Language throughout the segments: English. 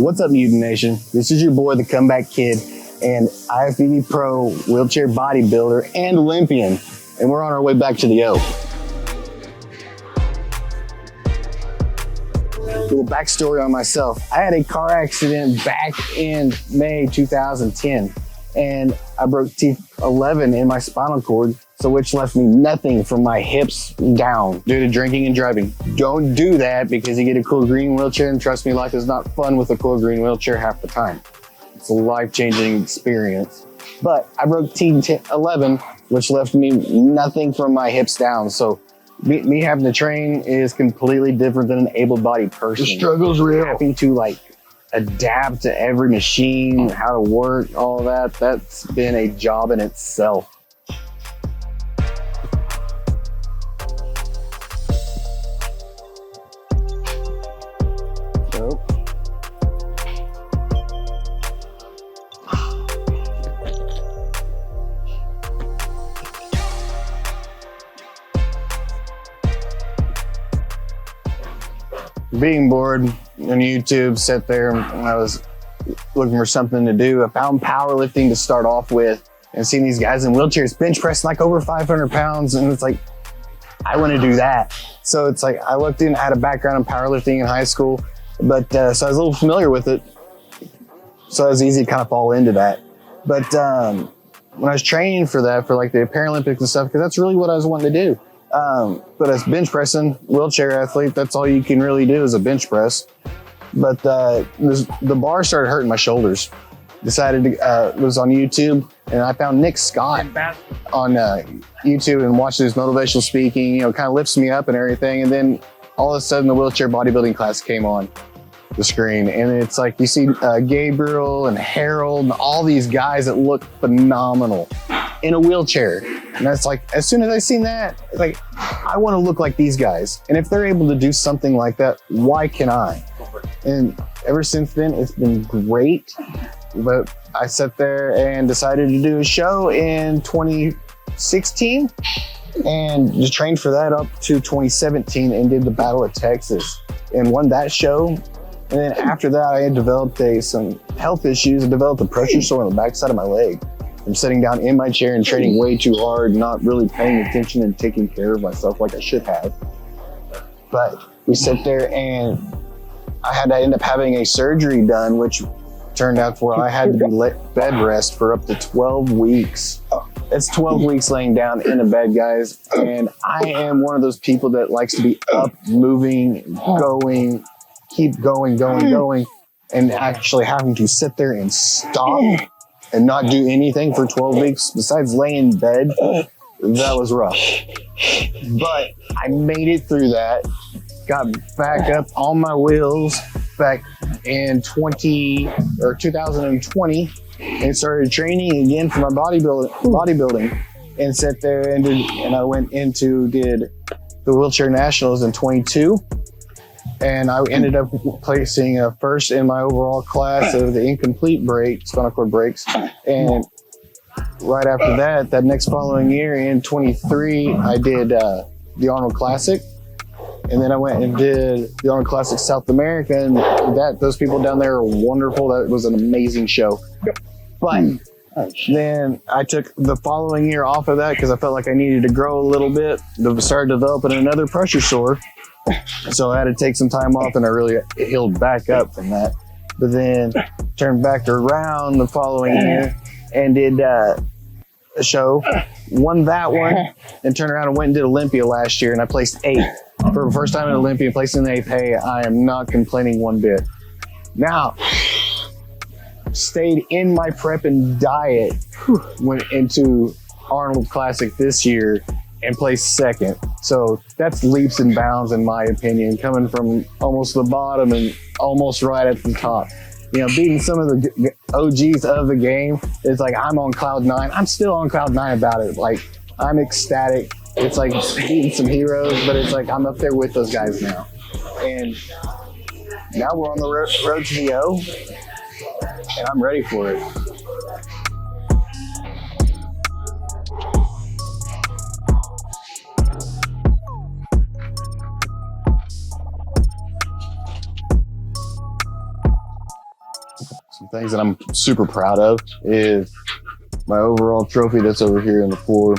What's up, Mutant Nation? This is your boy, the Comeback Kid, and IFBB Pro, wheelchair bodybuilder, and Olympian. And we're on our way back to the O. Little backstory on myself. I had a car accident back in May 2010, and I broke T11 in my spinal cord, so which left me nothing from my hips down due to drinking and driving. Don't do that because you get a cool green wheelchair, and trust me, life is not fun with a cool green wheelchair half the time. It's a life-changing experience. But I broke T11, which left me nothing from my hips down. So me having to train is completely different than an able-bodied person. The struggle's real. Having to adapt to every machine, how to work, all that, that's been a job in itself. Being bored on YouTube, sat there and I was looking for something to do. I found powerlifting to start off with and seeing these guys in wheelchairs bench press like over 500 pounds. And it's like, I want to do that. So it's like, I looked in, I had a background in powerlifting in high school, but so I was a little familiar with it. So it was easy to kind of fall into that. But when I was training for that, for like the Paralympics and stuff, because that's really what I was wanting to do. But as bench pressing, wheelchair athlete, that's all you can really do is a bench press. But the bar started hurting my shoulders. Decided to, was on YouTube, and I found Nick Scott on YouTube and watched his motivational speaking, kind of lifts me up and everything. And then all of a sudden the wheelchair bodybuilding class came on the screen. And it's like, you see Gabriel and Harold and all these guys that look phenomenal in a wheelchair. And that's like, as soon as I seen that, it's like, I want to look like these guys. And if they're able to do something like that, why can I? And ever since then, it's been great. But I sat there and decided to do a show in 2016 and just trained for that up to 2017 and did the Battle of Texas and won that show. And then after that, I had developed some health issues and developed a pressure sore on the backside of my leg. I'm sitting down in my chair and training way too hard, not really paying attention and taking care of myself like I should have. But we sit there and I had to end up having a surgery done, which turned out where I had to be bed rest for up to 12 weeks. It's 12 weeks laying down in a bed, guys. And I am one of those people that likes to be up, moving, going, keep going, and actually having to sit there and stop and not do anything for 12 weeks besides lay in bed, that was rough. But I made it through that, got back up on my wheels back in 2020 and started training again for my bodybuilding and sat there and I went into did the wheelchair nationals in 22. And I ended up placing first in my overall class of the incomplete spinal cord breaks. And right after that next following year in 23, I did the Arnold Classic. And then I went and did the Arnold Classic South America. And those people down there are wonderful. That was an amazing show. But then I took the following year off of that because I felt like I needed to grow a little bit to start developing another pressure sore. So I had to take some time off and I really healed back up from that. But then turned back around the following year and did a show, won that one, and turned around and went and did Olympia last year and I placed 8th. For the first time in Olympia, placing 8th, hey, I am not complaining one bit. Now, stayed in my prep and diet, went into Arnold Classic this year and placed 2nd. So that's leaps and bounds in my opinion, coming from almost the bottom and almost right at the top. Beating some of the OGs of the game, it's like I'm on cloud 9. I'm still on cloud 9 about it. Like, I'm ecstatic. It's like beating some heroes, but it's like I'm up there with those guys now. And now we're on the road to the O, and I'm ready for it. things that I'm super proud of is my overall trophy that's over here on the floor.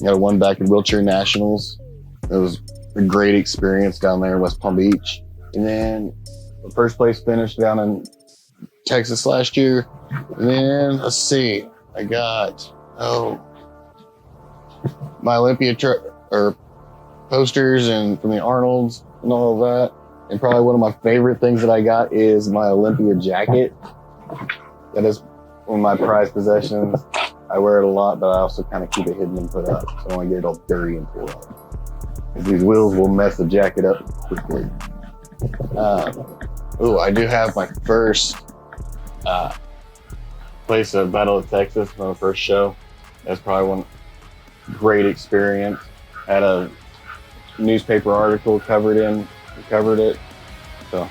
I got one back in Wheelchair Nationals. It was a great experience down there in West Palm Beach. And then the first place finish down in Texas last year. And then let's see, I got my Olympia posters and from the Arnolds and all of that. And probably one of my favorite things that I got is my Olympia jacket. That is one of my prized possessions. I wear it a lot, but I also kind of keep it hidden and put up, so I don't want to get it all dirty and pull up. These wheels will mess the jacket up quickly. I do have my first place at Battle of Texas, my first show. That's probably one great experience. Had a newspaper article covered it. So.